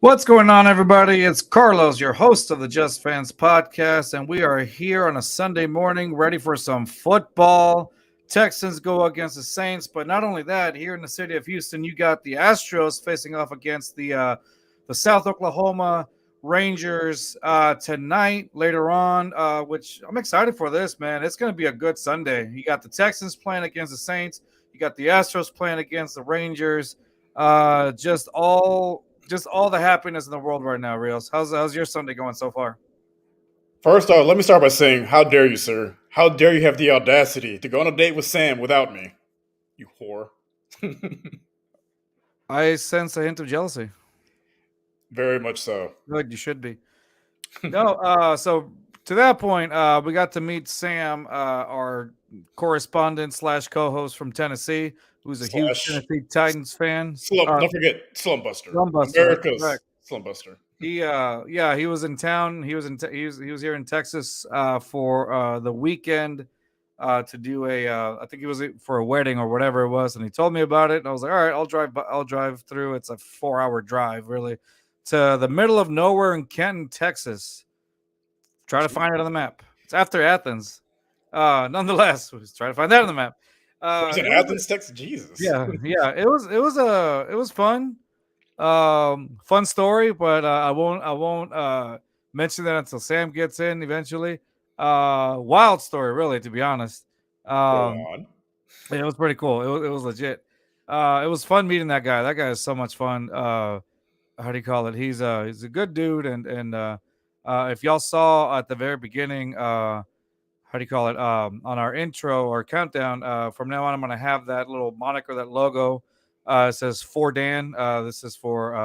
What's going on, everybody? It's Carlos, your host of the Just Fans podcast, and we are here on a Sunday morning ready for some football. Texans go against the Saints, but not only that, here in the city of Houston, you got the Astros facing off against the South Oklahoma Rangers tonight, later on, which I'm excited for this, man. It's going to be a good Sunday. You got the Texans playing against the Saints, you got the Astros playing against the Rangers. Just all the happiness in the world right now, Rios. How's your Sunday going so far? First off, let me start by saying, how dare you, sir? How dare you have the audacity to go on a date with Sam without me? You whore. I sense a hint of jealousy. Very much so. Good, you should be. No, so to that point, we got to meet Sam, our correspondent slash co-host from Tennessee, who's a huge Slash Tennessee Titans fan. slump. Don't forget Slump Buster. Slumbuster, that's America's correct. Slump Buster. Yeah, he was in town. He was here in Texas for the weekend to do I think he was for a wedding or whatever it was, and he told me about it, and I was like, all right, I'll drive through. It's a 4 hour drive, really, to the middle of nowhere in Kenton, Texas. Try to find it on the map. It's after Athens. Nonetheless, let's try to find that on the map. Was it It was, Athens, Texas? Jesus. yeah. It was fun. Fun story, but I won't mention that until Sam gets in eventually. Wild story, really, to be honest. Go Um, on. it was pretty cool. It was legit. It was fun meeting that guy. That guy is so much fun. How do you call it? He's a good dude, and if y'all saw at the very beginning, how do you call it? On our intro or countdown, from now on, I'm gonna have that little moniker, that logo. It says for Dan. This is for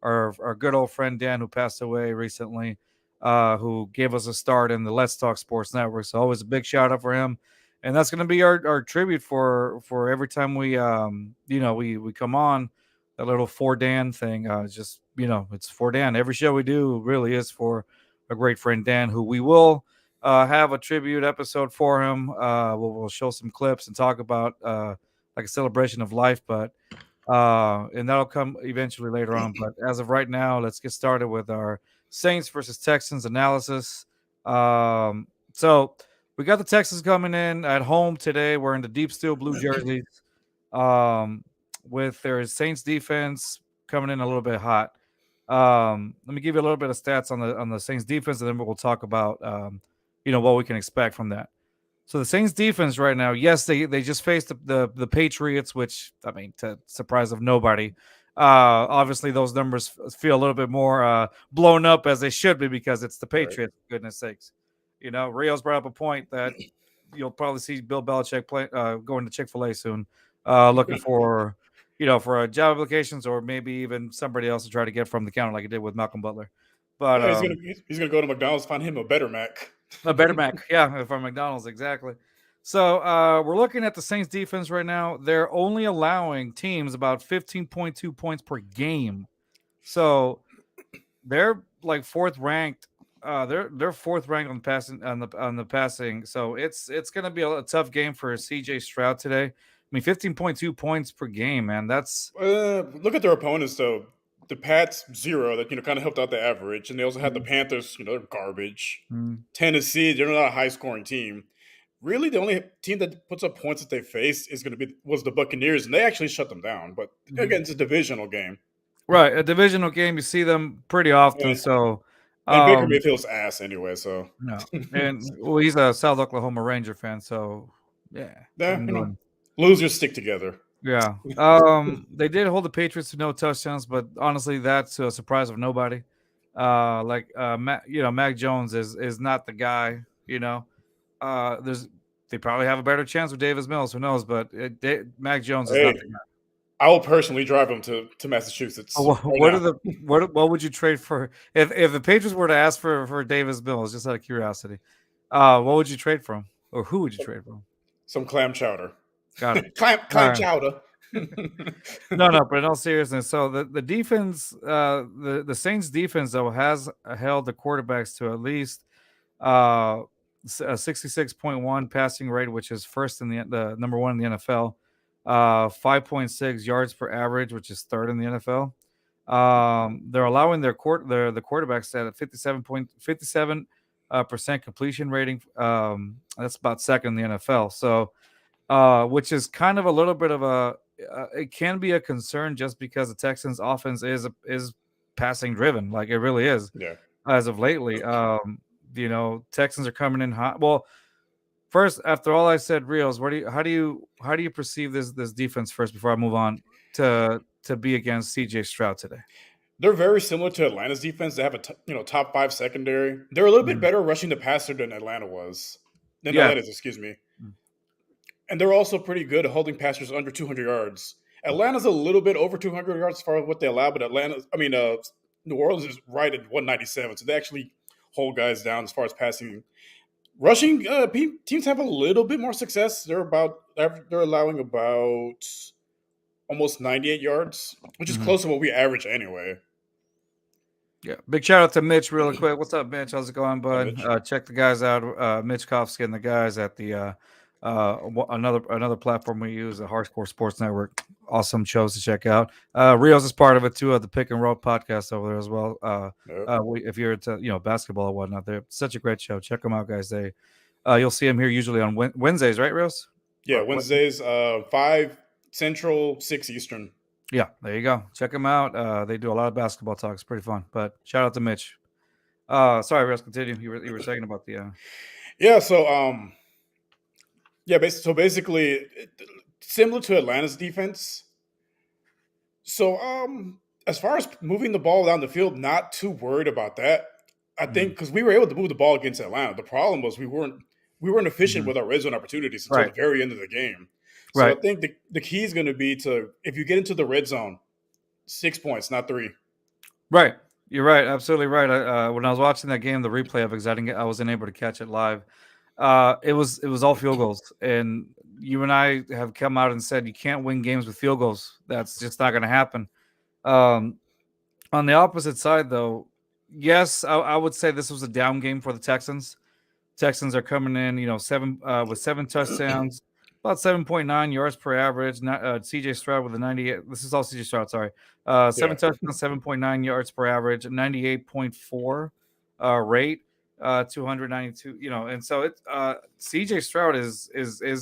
our good old friend Dan, who passed away recently, who gave us a start in the Let's Talk Sports Network. So always a big shout out for him. And that's gonna be our tribute for every time we come on, that little for Dan thing. Just it's for Dan. Every show we do really is for a great friend Dan, who we will have a tribute episode for him. We'll show some clips and talk about like a celebration of life, but and that'll come eventually later on. But as of right now, let's get started with our Saints versus Texans analysis. So we got the Texans coming in at home today. We're in the deep steel blue jerseys, um, with their Saints defense coming in a little bit hot. Let me give you a little bit of stats on the Saints defense, and then we'll talk about what we can expect from that. So the Saints defense right now, yes, they just faced the Patriots, which, I mean, to surprise of nobody. Obviously those numbers feel a little bit more blown up, as they should be, because it's the Right. Patriots, for goodness sakes. Rios brought up a point that you'll probably see Bill Belichick going to Chick-fil-A soon, looking for job applications, or maybe even somebody else to try to get from the counter, like he did with Malcolm Butler. But Yeah, he's gonna go to McDonald's, find him a better Mac. a better Mac, yeah, from McDonald's, exactly. So we're looking at the Saints defense right now. They're only allowing teams about 15.2 points per game. So they're like fourth ranked. They're fourth ranked on the passing. So it's gonna be a tough game for CJ Stroud today. I mean, 15.2 points per game, man. That's Look at their opponents though. The Pats 0 that kind of helped out the average, and they also had the mm, Panthers. They're garbage. mm, Tennessee, they're not a high scoring team. Really, the only team that puts up points that they faced was the Buccaneers, and they actually shut them down. But mm. again, it's a divisional game, Right. A divisional game, you see them pretty often. and, So and Baker um Mayfield's ass anyway. So no. And well, he's a South Oklahoma Ranger fan, so yeah. What are yeah, you doing? losers stick together. Yeah. They did hold the Patriots to no touchdowns, but honestly, that's a surprise of nobody. Mac Jones is not the guy. There's they probably have a better chance with Davis Mills. Who knows? But Mac Jones is not Hey, the guy. I will personally drive him to Massachusetts right What are now. the what would you trade for if the Patriots were to ask for Davis Mills? Just out of curiosity, what would you trade for him, or who would you trade for him? Some clam chowder. Got it. All Clam right. chowder. No, but in all seriousness, so the defense, the Saints defense though has held the quarterbacks to at least uh a 66.1 passing rate, which is first in the number one in the NFL. 5.6 yards per average, which is third in the NFL. They're allowing the quarterbacks at a 57% completion rating. That's about second in the NFL. So, which is kind of a little bit of a it can be a concern just because the Texans' offense is passing driven, like it really is Yeah. as of lately. Texans are coming in hot. Well, first, after all I said, Rios, how do you perceive this defense first before I move on to be against CJ Stroud today? They're very similar to Atlanta's defense. They have a top five secondary. They're a little bit Mhm. better rushing the passer than Atlanta was. Than Yeah. Atlanta's, excuse me. And they're also pretty good at holding passers under 200 yards. Atlanta's a little bit over 200 yards as far as what they allow, but New Orleans is right at 197, so they actually hold guys down as far as passing. Rushing teams have a little bit more success. They're allowing about almost 98 yards, which is Mhm. close to what we average anyway. Yeah. Big shout out to Mitch, really quick. What's up, Mitch? How's it going, Hi, bud? Mitch. Check the guys out. Mitch Kofsky and the guys at the another platform we use, the Hardcore Sports Network. Awesome shows to check out. Rios is part of it too, the Pick and Roll podcast over there as well. Yep. If you're into basketball or whatnot, they're such a great show. Check them out, guys. You'll see them here usually on Wednesdays, right, Rios? Yeah, Wednesdays, 5 Central, 6 Eastern. Yeah, there you go. Check them out. They do a lot of basketball talk. It's pretty fun. But shout out to Mitch. Sorry, Russ, continue. You were saying about the Yeah, so basically, similar to Atlanta's defense. So, as far as moving the ball down the field, not too worried about that. I think Mhm, because we were able to move the ball against Atlanta. The problem was we weren't efficient mhm. with our red zone opportunities until the Right, very end of the game. So I right, think the key is going to be to, if you get into the red zone, 6 points, not three. right. You're right. Absolutely right. When I was watching that game, the replay of it, 'cause I wasn't able to catch it live. It was all field goals, and you and I have come out and said you can't win games with field goals. That's just not going to happen. Um, on the opposite side, though, yes, I would say this was a down game for the Texans. Texans are coming in, with 7 touchdowns, about 7.9 yards per average. CJ Stroud with a 98. This is all CJ Stroud, sorry. Yeah, 7 touchdowns, 7.9 yards per average, 98.4 rate, 292. And so CJ Stroud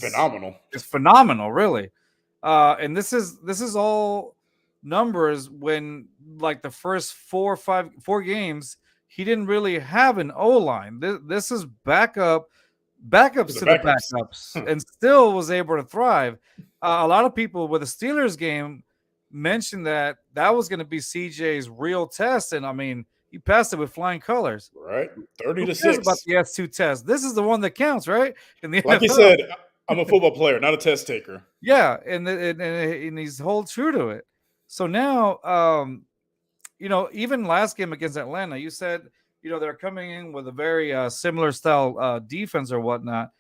phenomenal. is phenomenal, really. And this is all numbers when like the first 4 games he didn't really have an O line. This is To backups the to the backups. backups, and still was able to thrive. A lot of people with the Steelers game mentioned that was going to be CJ's real test, and I mean he passed it with flying colors. Right, 30 Who to cares about 6. the S2 test? This is the one that counts, right? In the Like you NFL. said, I'm a football player, not a test taker. Yeah, and he's hold true to it. So now, even last game against Atlanta, you said, they're coming in with a very similar style defense or whatnot.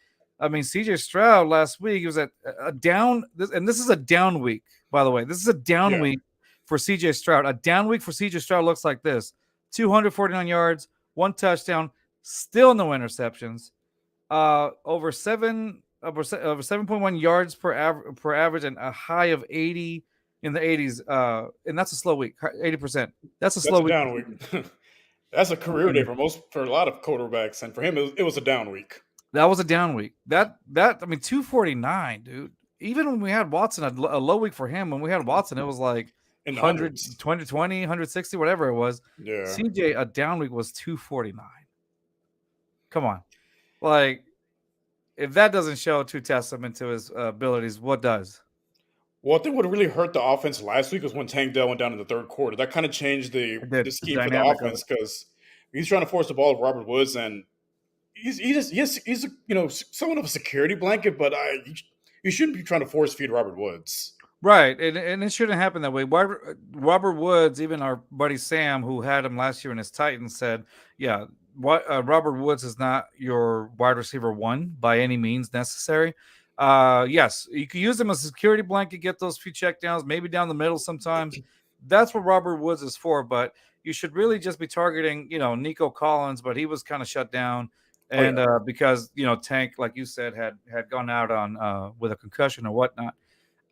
I mean, CJ Stroud last week, he was at a down, and this is a down week, by the way. This is a down Yeah, week for CJ Stroud. A down week for CJ Stroud looks like this: 249 yards, 1 touchdown, still no interceptions, over 7.1 yards per average, and a high of 80 in the 80s. And that's a slow week, 80%. That's a that's slow a week. down week. That's a career day for a lot of quarterbacks, and for him, it was a down week That was a down week. I mean, 249, dude. Even when we had Watson, a low week for him. When we had Watson, it was like in the 100, hundreds. 160, whatever it was. Yeah. CJ, a down week was 249. Come on. Like, if that doesn't show true testament to his abilities, what does? Well, I think what really hurt the offense last week was when Tank Dell went down in the third quarter. That kind of changed It the did. The scheme for the dynamic of it. offense because he's trying to force the ball to Robert Woods, and he's somewhat of a security blanket, but you shouldn't be trying to force feed Robert Woods. Right, and it shouldn't happen that way. Robert Woods, even our buddy Sam, who had him last year in his Titans, said, "Yeah, Robert Woods is not your wide receiver one by any means necessary. Yes, you can use him as a security blanket, get those few checkdowns, maybe down the middle sometimes. That's what Robert Woods is for. But you should really just be targeting, Nico Collins, but he was kind of shut down." Oh yeah, And because Tank, like you said, had gone out on with a concussion or whatnot.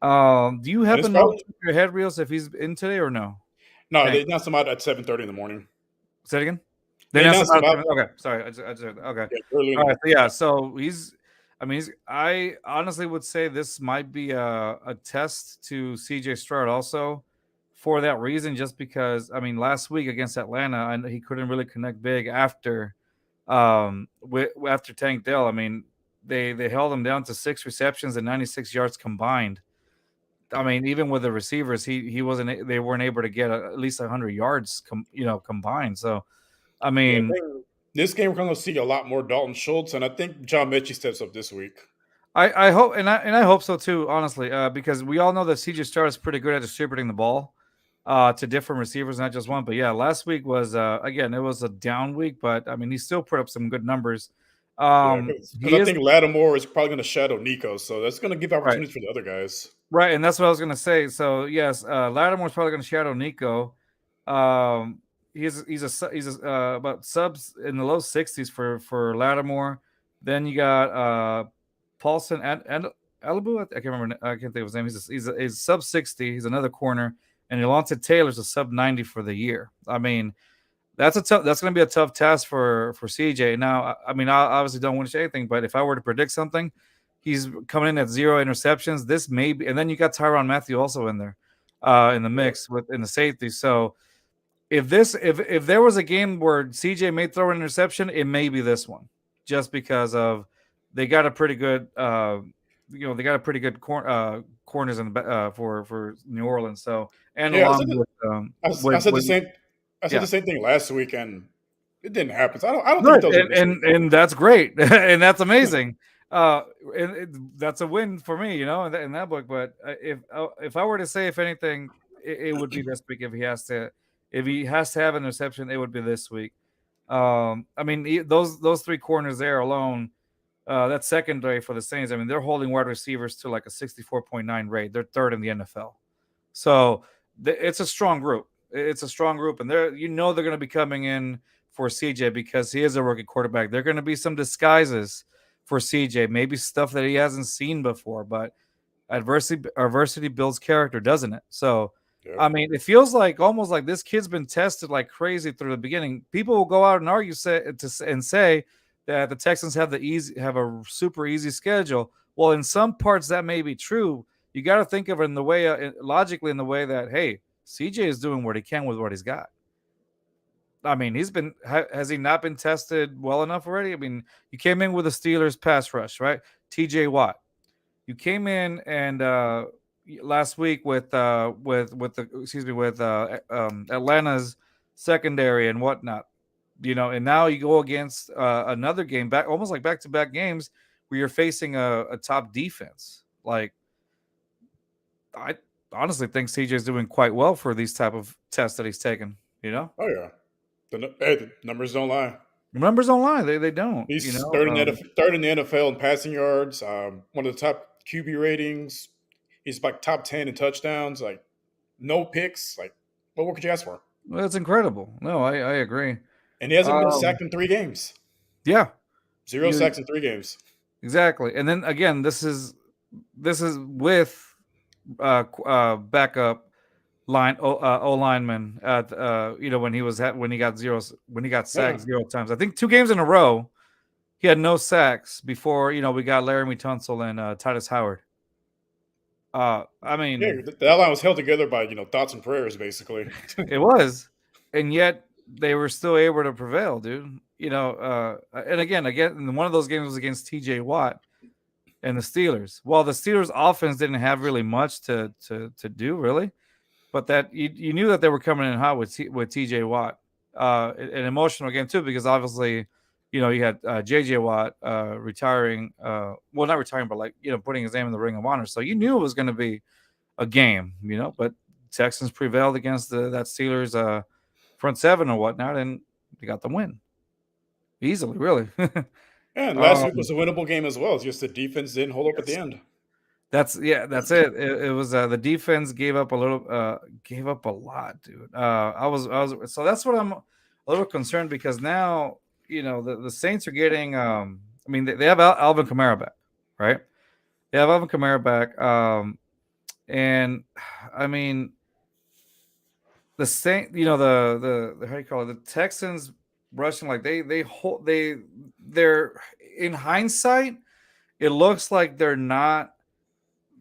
Do you and it's happen to know off probably the top of your head, Rios, if he's in today or no? No, Tank. they announced him out at 7:30 in the morning. Say it again. They They announced announced him about out okay. Sorry, I just heard that. Okay. early in All the right. morning. So yeah. So he's. I mean, I honestly would say this might be a test to CJ Stroud also, for that reason. Just because I mean, last week against Atlanta, and he couldn't really connect big after, after Tank Dell. I mean, they held him down to 6 receptions and 96 yards combined. I mean, even with the receivers, he wasn't. They weren't able to get at least 100 yards, combined. So I Yeah, I mean, think this game we're going to see a lot more Dalton Schultz, and I think John Mechie steps up this week. I hope and I hope so too, honestly, because we all know that CJ Stroud is pretty good at distributing the ball to different receivers, not just one. But yeah, last week was again it was a down week, but I mean he still put up some good numbers. Yeah, because He I is think Lattimore is probably going to shadow Nico, so that's going to give right, opportunities for the other guys. right, and that's what I was gonna say. So yes, Lattimore's probably gonna shadow Nico. Um, he's about subs in the low 60s for Lattimore. Then you got Paulson and Alibu. I can't remember. I can't think of his name. He's sub 60. He's another corner, and Yolanta Taylor's a sub 90 for the year. I mean, that's going to be a tough task for CJ. Now, I mean, I obviously don't want to say anything, but if I were to predict something, he's coming in at 0 interceptions. This may be, and then you got Tyrann Mathieu also in there, in the Yeah, mix with in the safety. So if there was a game where CJ may throw an interception, it may be this one, just because of they got a pretty good they got a pretty good corners in the for New Orleans. So and yeah. along I said the with same. I said yeah. the same thing last week, and it didn't happen. So I don't think he Right, does it this week. and that's great, and that's amazing. And that's a win for me, in that book. But if I were to say, if anything, it would be this week. If he has to have an interception, it would be this week. I mean, those three corners there alone, that secondary for the Saints. I mean, they're holding wide receivers to like a 64.9 rate. They're third in the NFL. So it's a strong group. It's a strong group, and they're going to be coming in for CJ because he is a rookie quarterback. There are going to be some disguises for CJ, maybe stuff that he hasn't seen before, but adversity builds character, doesn't it? So, Yep. I mean, it feels like almost like this kid's been tested like crazy through the beginning. People will go out and argue and say that the Texans have a super easy schedule. Well, in some parts that may be true. You got to think of it in the way logically in the way that hey, CJ is doing what he can with what he's got. I mean, has he not been tested well enough already? I mean, you came in with the Steelers pass rush, right? TJ Watt. You came in and last week with Atlanta's secondary and whatnot, and now you go against another game back, almost like back to back games where you're facing a top defense. Like I honestly think CJ is doing quite well for these type of tests that he's taken. Oh yeah. The numbers don't lie. The numbers don't lie; they don't. He's third in the NFL in passing yards. One of the top QB ratings. He's like top 10 in touchdowns. Like no picks. Like what more could you ask for? Well, that's incredible. No, I agree. And he hasn't been Um, sacked in 3 games. yeah, Zero you sacks in 3 games. exactly. And then again, this is with backup O lineman at when he got Yeah. sacked 0 times. I think 2 games in a row he had no sacks before we got Laramie Tunsil and Titus Howard. I Yeah, mean, that line was held together by thoughts and prayers, basically. it was, and yet they were still able to prevail, dude. And again, one of those games was against TJ Watt and the Steelers. Well, the Steelers offense didn't have really much to do really, but that you knew that they were coming in hot with TJ Watt. An emotional game too, because obviously, you had JJ Watt retiring. Well, not retiring, but like putting his name in the Ring of Honor. So you knew it was going to be a game, but Texans prevailed against that Steelers front seven or whatnot, and they got the win easily, really. And last week um, was a winnable game as well. It's just the defense didn't hold up at the yes. end. That's it. It was the defense gave up gave up a lot, dude. I was so that's what I'm a little concerned because now the Saints are getting I mean they have Alvin Kamara back, right? They have Alvin Kamara back, and I mean the same, the how do you call it? The Texans rushing like they hold they're in hindsight, it looks like they're not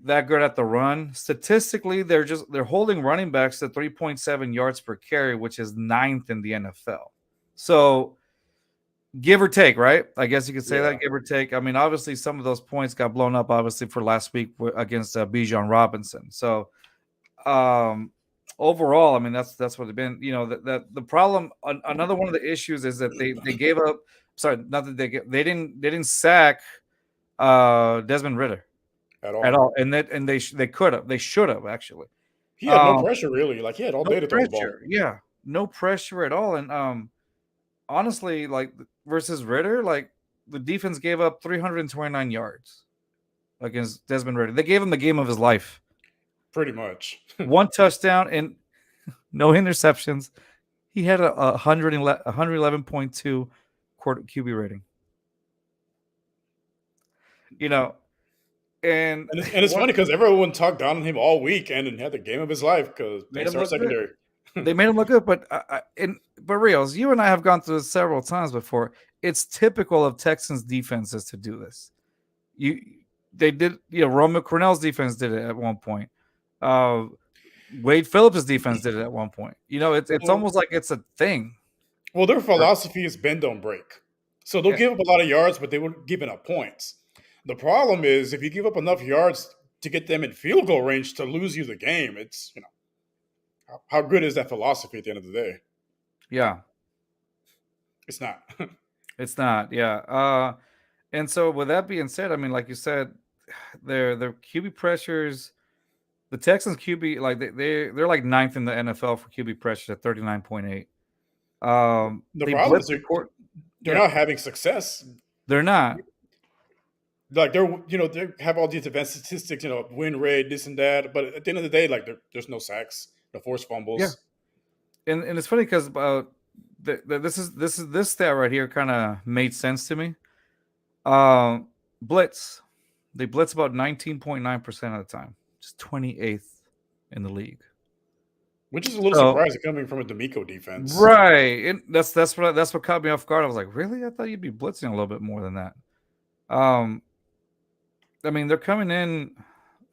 that good at the run. Statistically, they're holding running backs to 3.7 yards per carry, which is ninth in the NFL. So give or take, right? I guess you could say Yeah, that, give or take. I mean, obviously, some of those points got blown up, obviously, for last week against Bijan Robinson. So um, overall, I mean, that's what they've been. That the problem. Another one of the issues is that they gave up. Sorry, not that they didn't sack Desmond Ritter at at all. all, and they could have, they should have actually. He had no Um, pressure really. Like he had all no day to throw the ball. pressure, yeah, no pressure at all, and honestly, like versus Ritter, like the defense gave up 329 yards against Desmond Ritter. They gave him the game of his life. Pretty much. One touchdown and no interceptions. He had a 111.2 quarter QB rating. You know, and And it's what funny because everyone talked down on him all week and had the game of his life because made thanks him to our look good. secondary. They made him look good, but Rios, you and I have gone through this several times before. It's typical of Texans defenses to do this. You they did, Romeo Cornell's defense did it at one point. Uh Wade Phillips' defense did it at one point. It's Well, almost like it's a thing. well, their Or- philosophy is bend don't break. So they'll Yeah, give up a lot of yards, but they won't give up points. The problem is if you give up enough yards to get them in field goal range to lose you the game, it's how good is that philosophy at the end of the day? yeah, It's not. it's not. Yeah. And so with that being said, I mean, like you said, their QB pressures, the Texans QB, like they're like ninth in the NFL for QB pressures at 39.8. The They problem is blitzed the court. they're Yeah, not having success. they're not. Like they have all these advanced statistics, win rate, this and that. But at the end of the day, like there's no sacks, no forced Yeah, fumbles. and it's funny because this stat right here kind of made sense to me. Um, blitz, they blitz about 19.9% of the time, just 28th in the league. Which is a little So surprising coming from a D'Amico defense. right, and that's what caught me off guard. I was like, really? I thought you'd be blitzing a little bit more than that. Um, I mean, they're coming in.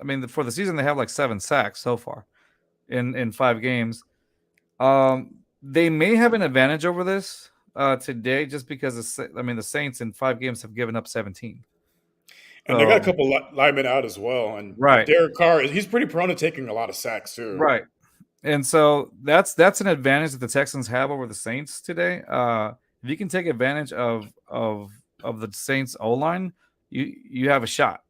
I mean, for the season, they have like 7 sacks so far in 5 games. They may have an advantage over this today just because the Saints in 5 games have given up 17. And they got a So couple linemen out as well. And right, Derek Carr, he's pretty prone to taking a lot of sacks too. right, and so that's an advantage that the Texans have over the Saints today. If you can take advantage of the Saints O line, you have a shot.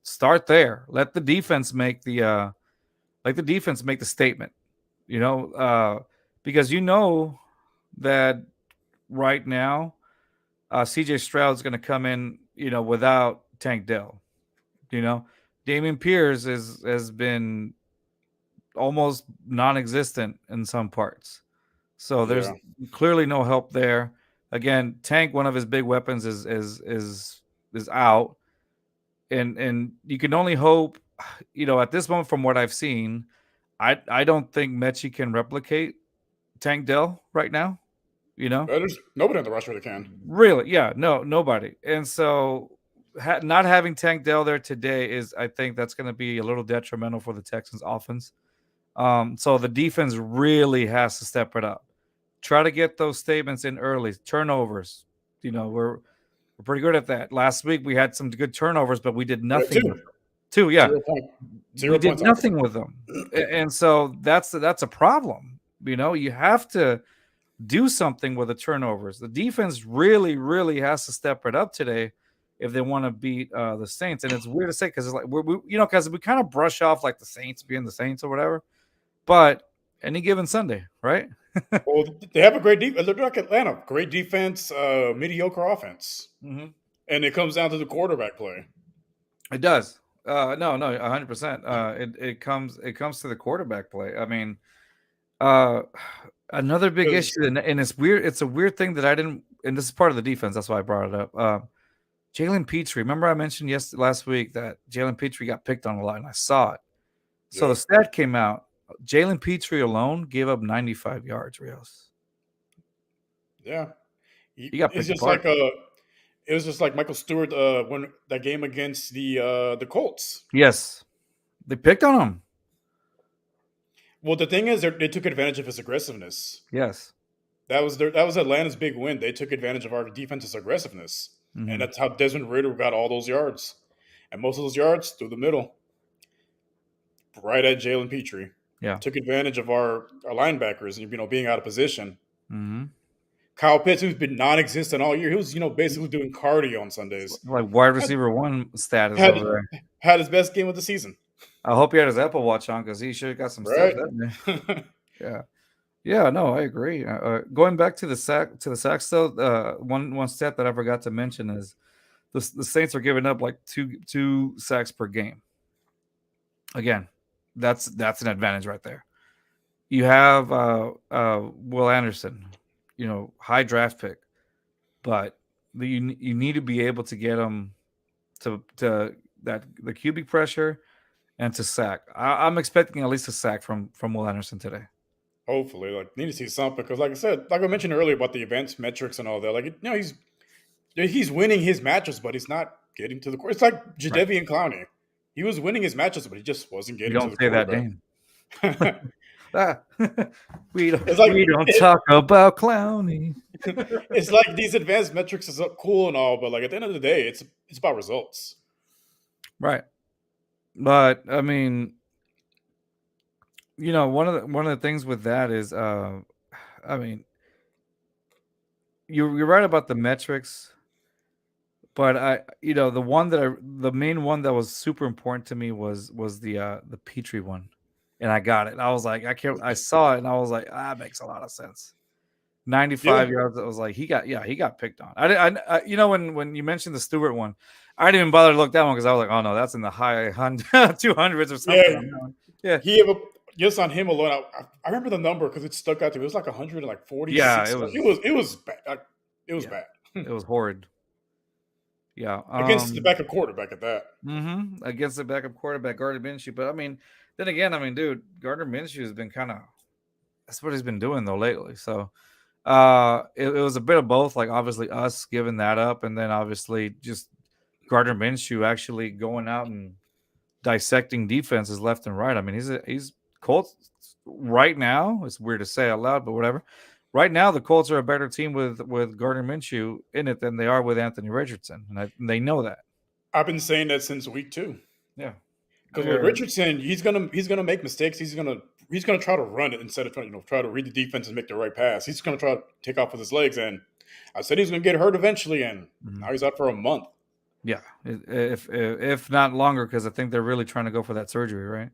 Start there. Let the defense make the defense make the statement. Because that right now, CJ Stroud is going to come in, without Tank Dell. Damian Pierce has been almost non-existent in some parts. So there's Yeah. clearly no help there. Again, Tank, one of his big weapons is out, and you can only hope. At this moment, from what I've seen, I don't think Mechie can replicate Tank Dell right now. There's nobody on the roster that can. Really, yeah, no, nobody. And so not having Tank Dell there today I think that's going to be a little detrimental for the Texans offense. So the defense really has to step it up. Try to get those statements in early. Turnovers. We're pretty good at that. Last week we had some good turnovers, but we did We have nothing with two. them. Two, yeah. 0 We did points off of nothing them. with them. And so that's a problem. You have to do something with the turnovers. The defense really, really has to step it up today if they want to beat the Saints. And it's weird to say because it's like because we kind of brush off like the Saints being the Saints or whatever. But any given Sunday, right? Well, they have a great defense. They're like Atlanta. Great defense, mediocre offense. Mm-hmm. And it comes down to the quarterback play. It does. No, 100%. It comes to the quarterback play. I mean, another big issue, and it's weird. It's a weird thing that I didn't, and this is part of the defense. That's why I brought it up. Jalen Petrie. Remember I mentioned last week that Jalen Petrie got picked on a lot, and I saw it. So Yeah. the stat came out Jalen Petrie alone gave up 95 yards. Rios, Yeah, he got it's picked just apart. like it was just like Michael Stewart when that game against the Colts. Yes, they picked on him. Well, the thing is, they took advantage of his aggressiveness. Yes. That was Atlanta's big win. They took advantage of our defense's aggressiveness, and Hmm. that's how Desmond Ritter got all those yards, and most of those yards through the middle, right at Jalen Petrie. Yeah. Took advantage of our linebackers, being out of position. Hmm. Kyle Pitts, who's been non-existent all year, he was basically doing cardio on Sundays. Like wide Had receiver one status had, over there. had his best game of the season, I hope he had his Apple Watch on because he should have got some steps right? that day. Yeah. Yeah, no, I agree. Going back to the sacks though, one stat that I forgot to mention is the Saints are giving up like two sacks per game. Again, that's an advantage right there. You have Will Anderson, high draft pick, but you need to be able to get him to that the QB pressure and to sack. I'm expecting at least a sack from Will Anderson today. Hopefully, like need to see something because, like I said, like I mentioned earlier about the events metrics and all that. Like he's winning his matches, but he's not getting to the court. It's like Right. Jadeveon Clowney. He was winning his matches, but he just wasn't You getting to don't the say that quarterback. name. Ah, we don't it's like we don't talk about Clowny. it's like these advanced metrics is cool and all, but like at the end of the day, it's about results. Right. But I mean, one of the things with that is I mean, you're right about the metrics, but the main one that was super important to me was the Petrie one. And I got it. I was like, I saw it and I was like, that makes a lot of sense. 95 Yeah, yards. I was like, he got picked on. When you mentioned the Stewart one, I didn't even bother to look that one because I was like, oh no, that's in the high 200s or something yeah. on that one. Yeah. He have a just on him alone. I remember the number because it stuck out to me. It was like 146. Yeah, it was It was bad. It was yeah, bad it was horrid. Yeah. against the backup quarterback at that. Against the backup quarterback, Gardner Minshew. But I mean, then again, dude, Gardner Minshew has been kind of that's what he's been doing though lately. So it was a bit of both, like obviously us giving that up, and then obviously just Gardner Minshew actually going out and dissecting defenses left and right. I mean, he's Colts right now. It's weird to say out loud, but whatever. Right now, the Colts are a better team with Gardner Minshew in it than they are with Anthony Richardson, and they know that. I've been saying that since week 2. Yeah, Because with they're Richardson, he's gonna make mistakes. He's gonna try to run it instead of try to read the defense and make the right pass. He's gonna try to take off with his legs. And I said he's gonna get hurt eventually, and now he's out for a month. yeah, if not longer, because I think they're really trying to go for that surgery, right?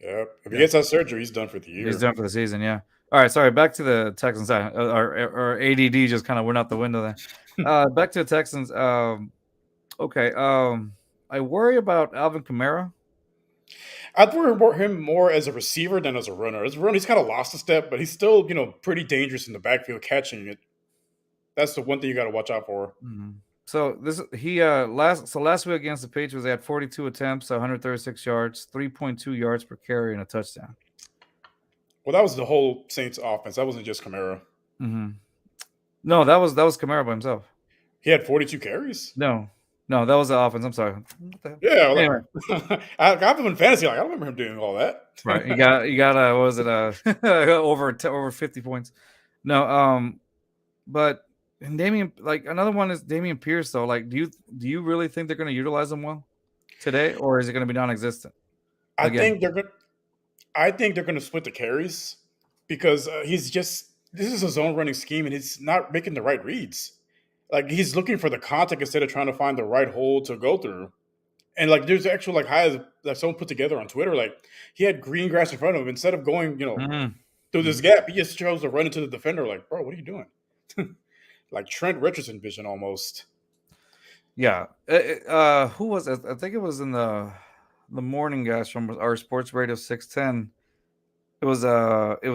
Yeah, if he Yeah, gets that surgery, he's done for the he's year. done for the season. Yeah. All right, sorry. Back to the Texans. Our ADD just kind of went out the window there. Back to the Texans. Okay. I worry about Alvin Kamara. I'd worry about him more as a receiver than as a runner. As a runner, he's kind of lost a step, but he's still pretty dangerous in the backfield catching it. That's the one thing you got to watch out for. So last week against the Patriots, they had 42 attempts, 136 yards, 3.2 yards per carry, and a touchdown. Well, that was the whole Saints offense. That wasn't just Kamara. No, that was Kamara by himself. He had 42 carries. No, that was the offense. I'm sorry. What the hell? Yeah, Anyway, like, I've been in fantasy. Like I don't remember him doing all that. right? You got what was it? Over 50 points. No, but and Damian, like another one is Damian Pierce. Though, like, do you really think they're going to utilize him well today, or is it going to be non-existent? I Again, think they're going. I think they're going to split the carries because he's just this is a zone running scheme and he's not making the right reads. Like he's looking for the contact instead of trying to find the right hole to go through. And like there's actual like highs that someone put together on Twitter. Like he had green grass in front of him. Instead of going, through this gap, he just chose to run into the defender. Like, bro, what are you doing? Like Trent Richardson vision almost. yeah. Who was it? I think it was in the morning guys from our sports radio 610. It was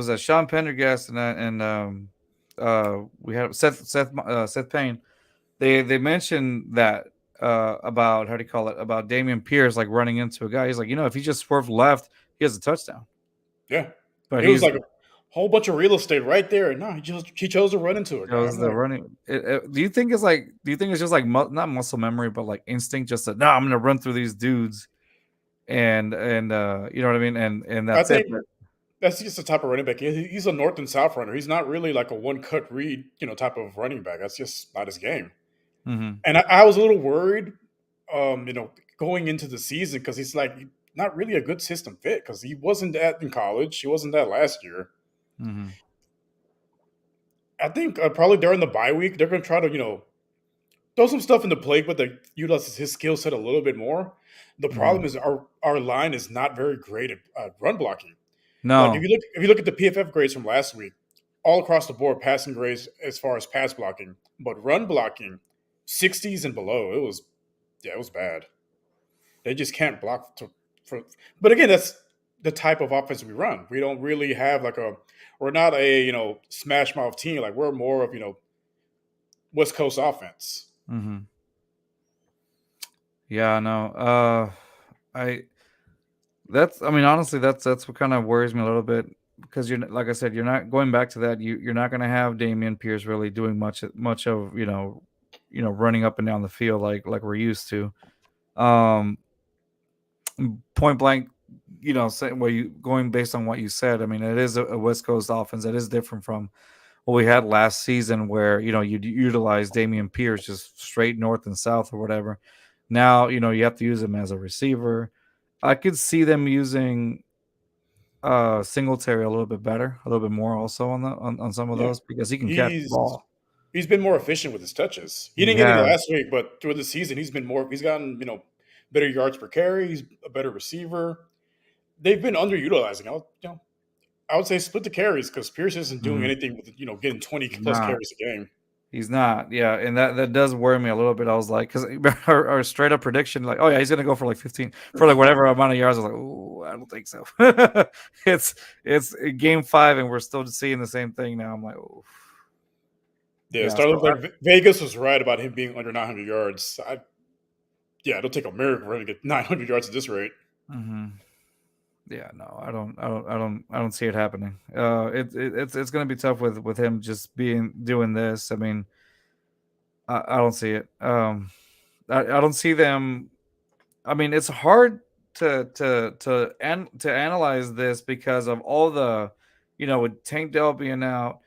a Sean Pendergast and we had Seth Payne. They mentioned that about how do you call it about Damian Pierce like running into a guy. He's like, if he just swerved left, he has a touchdown. Yeah, but it was he's like a whole bunch of real estate right there. And no, he chose to run into a guy. shows I'm the like, running. Do you think it's like? Do you think it's just like not muscle memory, but like instinct? Just that, no, I'm gonna run through these dudes, and you know what I mean, and I that's it. think that's just the type of running back. He's a north and south runner. He's not really like a one cut read, type of running back. That's just not his game. Mm-hmm. And I was a little worried, going into the season because he's like not really a good system fit because he wasn't that in college. He wasn't that last year. Mm-hmm. I think probably during the bye week they're going to try to throw some stuff in the play, but they utilize his skill set a little bit more. The Mm-hmm. problem is our line is not very great at run blocking. Like No. if you look at the PFF grades from last week, all across the board, passing grades as far as pass blocking, but run blocking, 60s and below. It was bad. They just can't block for. But again, that's the type of offense we run. We don't really have like a. We're not a smash mouth team. Like we're more of West Coast offense. Mm-hmm. Yeah. No. I That's, I mean, honestly, that's what kind of worries me a little bit because like I said, you're not going back to that. You're not going to have Damian Pierce really doing much of running up and down the field like we're used to. Um, Point blank, saying where you going based on what you said. I mean, it is a West Coast offense that is different from what we had last season, where you utilize Damian Pierce just straight north and south or whatever. Now you have to use him as a receiver. I could see them using Singletary a little bit better, a little bit more also on some of Yeah, those because he can catch the he's ball. he's been more efficient with his touches. He He didn't get any has. last week, but through the season, he's been more. He's gotten better yards per carry. He's a better receiver. They've been underutilizing. I would say split the carries because Pierce isn't doing Mhm. anything with getting 20 He's plus not. carries a game. He's not. Yeah, and that does worry me a little bit. I was like, because our straight up prediction, like, oh yeah, he's gonna go for like 15 for like whatever amount of yards. I was like, oh, I don't think so. it's it's game 5, and we're still seeing the same thing now. I'm like, oh, Yeah, it yeah. started So like Vegas was right about him being under 900 yards. Yeah, it'll take a miracle for him to get 900 yards at this rate. mhm. Yeah, no, I don't see it happening. It's gonna be tough with him just doing this. I mean, I don't see it. I don't see them. I mean, it's hard to analyze this because of all the, with Tank Dell being out,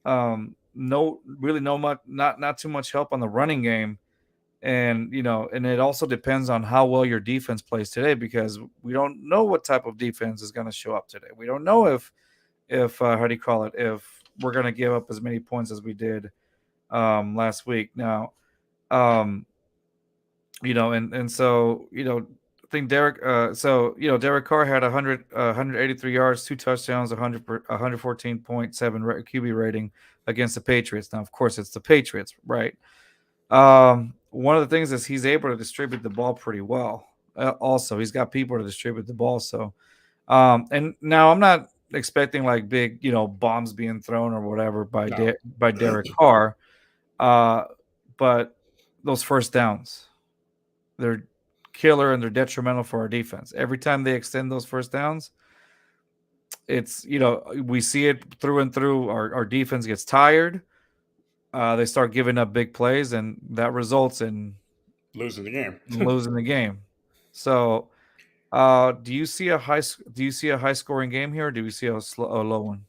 no, really no much, not too much help on the running game, and and it also depends on how well your defense plays today because we don't know what type of defense is going to show up today. We don't know if how do you call it, if we're going to give up as many points as we did last week. Now, um, and so I think Derek. So Derek Carr had 183 yards, 2 touchdowns, 114.7 QB rating against the Patriots. Now, of course, it's the Patriots, right? One of the things is he's able to distribute the ball pretty well. Also, he's got people to distribute the ball. So, and now I'm not expecting like big, bombs being thrown or whatever by No, by Derek Carr. Uh, but those first downs, they're killer and they're detrimental for our defense. Every time they extend those first downs, it's we see it through and through. Our defense gets tired. They start giving up big plays, and that results in losing the game. losing the game. So, do you see a high scoring game here, or do we see a low one?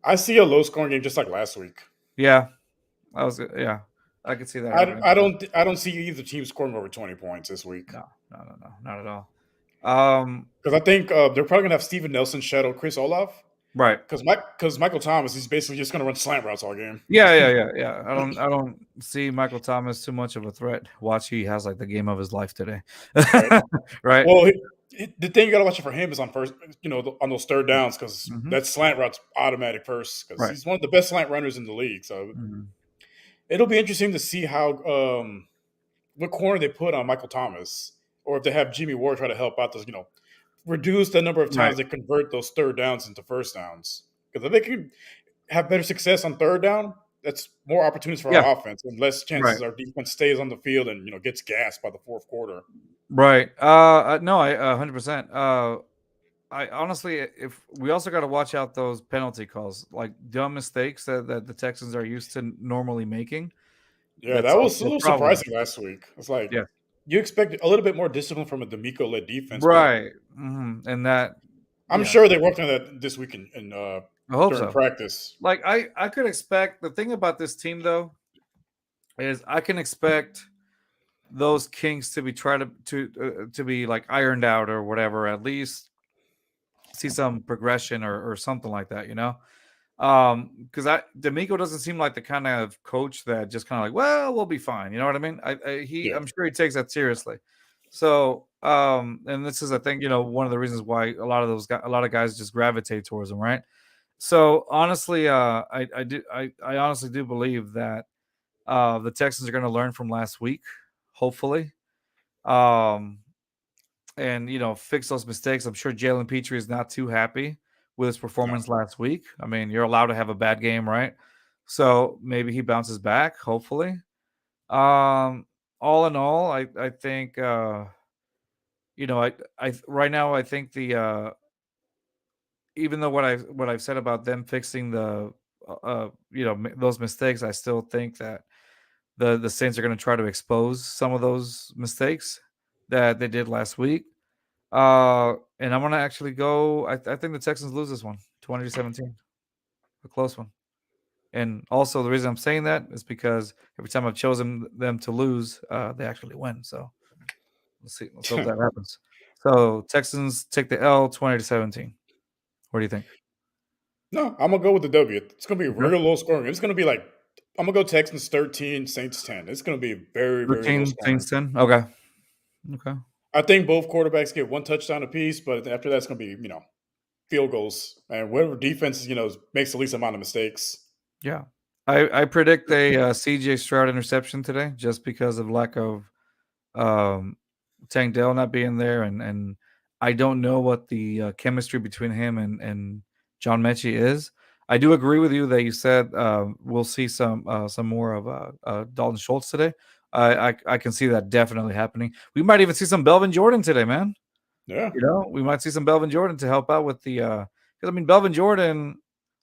I see a low scoring game just like last week. Yeah, yeah, I could see that I, happening I too. don't I don't see either team scoring over 20 points this week No, no, no, no, not at all. Um, because I think they're probably gonna have Steven Nelson shadow Chris Olaf right. because Michael Thomas is basically just gonna run slant routes all game. Yeah. I don't see Michael Thomas too much of a threat. Watch, he has like the game of his life today. Right. Right. Well, the thing you got to watch for him is on first, on those third downs because Hmm. that slant route's automatic first because Right. he's one of the best slant runners in the league. So Hmm. it'll be interesting to see how what corner they put on Michael Thomas, or if they have Jimmy Ward try to help out those, reduce the number of Right. times they convert those third downs into first downs. Because if they can have better success on third down, that's more opportunities for Yeah. our offense and less Right. chances our defense stays on the field and gets gassed by the fourth quarter. Right. No, I 100%. I honestly, if we also got to watch out those penalty calls, like dumb mistakes that the Texans are used to normally making. Yeah, That's that was a also a little problem. surprising last week. It's like Yeah. you expect a little bit more discipline from a D'Amico led defense, but Right. And that, I'm yeah, sure they worked on that this week I hope during so. practice. Like I could expect the thing about this team though is I can expect those kinks to be tried to be like ironed out or whatever. At least see some progression or something like that. Because I D'Amico doesn't seem like the kind of coach that just kind of like, well, we'll be fine. You know what I mean? Yeah, I'm sure he takes that seriously. So, and this is, I think, one of the reasons why a lot of guys just gravitate towards him, right? So honestly, I honestly do believe that the Texans are going to learn from last week, hopefully, um, and fix those mistakes. I'm sure Jalen Petrie is not too happy with his no, performance last week. I mean, you're allowed to have a bad game, right? So maybe he bounces back, hopefully. Um, all in all, I think I right now I think the even though what I've said about them fixing the those mistakes, I still think that the Saints are going to try to expose some of those mistakes that they did last week. And I'm gonna actually go. I think the Texans lose this one, 20-17, a close one. And also the reason I'm saying that is because every time I've chosen them to lose, they actually win. So let's see. Let's hope that happens. So Texans take the L, 20-17. What do you think? no. I'm gonna go with the W. It's gonna be Okay. real low scoring. It's gonna be like I'm gonna go Texans 13, Saints 10. It's gonna be very very low 13, scoring. Saints 10. Okay. Okay. I think both quarterbacks get one touchdown apiece, but after that's gonna be field goals and whatever defense makes the least amount of mistakes. Yeah. I predict a CJ Stroud interception today just because of lack of um, Tank Dell not being there, and I don't know what the chemistry between him and John Mechie is. I do agree with you that you said we'll see some more of Dalton Schultz today. I can see that definitely happening. We might even see some Belvin Jordan today, man. Yeah, We might see some Belvin Jordan to help out with the because I mean Belvin Jordan,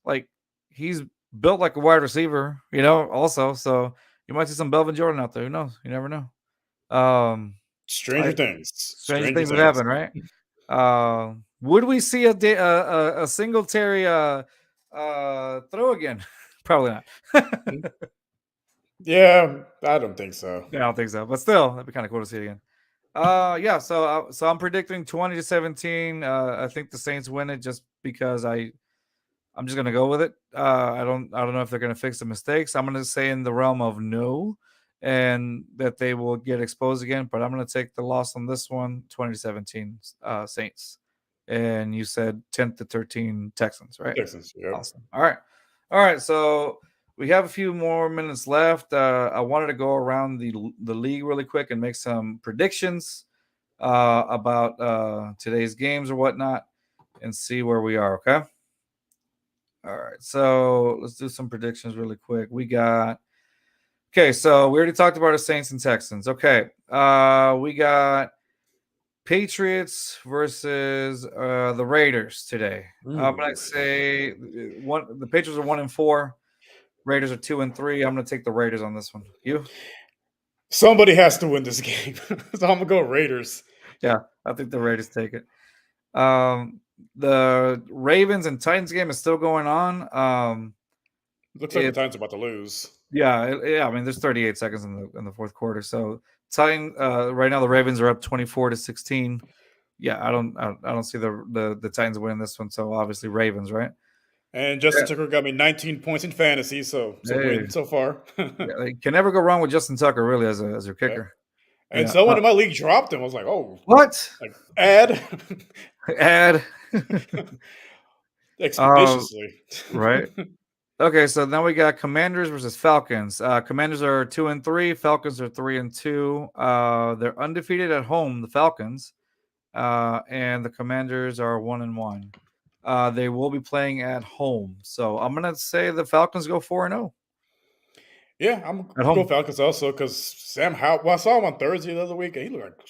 like he's built like a wide receiver, also. So you might see some Belvin Jordan out there. Who knows? You never know. Um, stranger I things, Stranger stranger things have things. happened, right? Would we see a Singletary throw again? Probably not. Yeah, I don't think so. I don't think so, but still, that'd be kind of cool to see it again. Yeah. So I'm predicting 20-17. I think the Saints win it just because I'm just gonna go with it. I don't know if they're gonna fix the mistakes. I'm gonna say in the realm of no, and that they will get exposed again. But I'm gonna take the loss on this one, 20-17 Saints. And you said 10-13 Texans, right? Texans. Yep. Awesome. All right. So we have a few more minutes left. I wanted to go around the league really quick and make some predictions about today's games or whatnot, and see where we are. Okay. All right, so let's do some predictions really quick. Okay, so we already talked about the Saints and Texans. Okay, we got Patriots versus the Raiders today. I'm gonna Ooh. say one. The Patriots are 1-4. Raiders are 2-3. I'm gonna take the Raiders on this one. You? Somebody has to win this game, so I'm gonna go Raiders. Yeah, I think the Raiders take it. The Ravens and Titans game is still going on. Looks like the It Titans are about to lose. Yeah. I mean, there's 38 seconds in the fourth quarter. So, right now the Ravens are up 24-16. Yeah, I don't see the Titans winning this one. So obviously Ravens, right? And Justin Yeah. Tucker got me 19 points in fantasy, so Hey, win so far. yeah, they can never go wrong with Justin Tucker, really, as your Yeah. kicker. And Yeah. someone in my league dropped him. I was like, oh, What? like add Add. uh, expeditiously. right. Okay, so now we got Commanders versus Falcons. Commanders are 2-3. Falcons are 3-2. They're undefeated at home. The Falcons. And the Commanders are 1-1. They will be playing at home, so I'm gonna say the Falcons go 4-0 Yeah, I'm at gonna go home. Falcons also because Sam Howell. Well, I saw him on Thursday the other week, and he looked like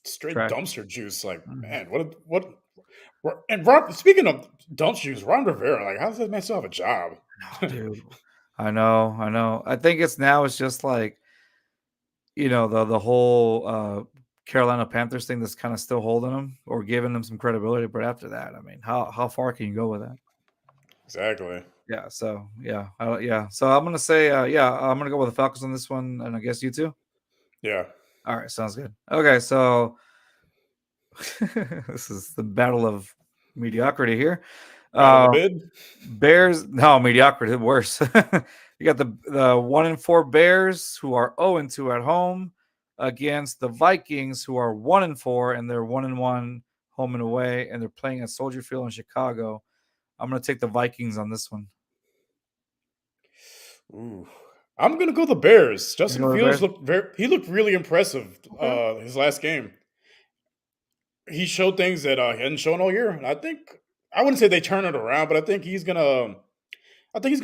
straight Trash. dumpster juice. Like, Mhm. man, what? And Ron, speaking of don't shoes, Ron Rivera, like, how does that man still have a job? Oh, dude. I know, I know. I think it's just like, the whole Carolina Panthers thing that's kind of still holding them or giving them some credibility. But after that, I mean, how far can you go with that? Exactly. Yeah. So yeah, yeah. So I'm gonna say yeah, I'm gonna go with the Falcons on this one, and I guess you too. Yeah. All right, sounds good. Okay, so this is the battle of mediocrity here. Battle of the Uh, bid. Bears, no mediocrity, worse. You got the 1-4 Bears who are 0-2 at home against the Vikings who are 1-4 and they're 1-1 home and away, and they're playing at Soldier Field in Chicago. I'm gonna take the Vikings on this one. Ooh. I'm gonna go the Bears. You Justin go with the Fields Bears? he looked really impressive Okay. his last game. He showed things that he hadn't shown all year. And I wouldn't say they turn it around, but I think he's gonna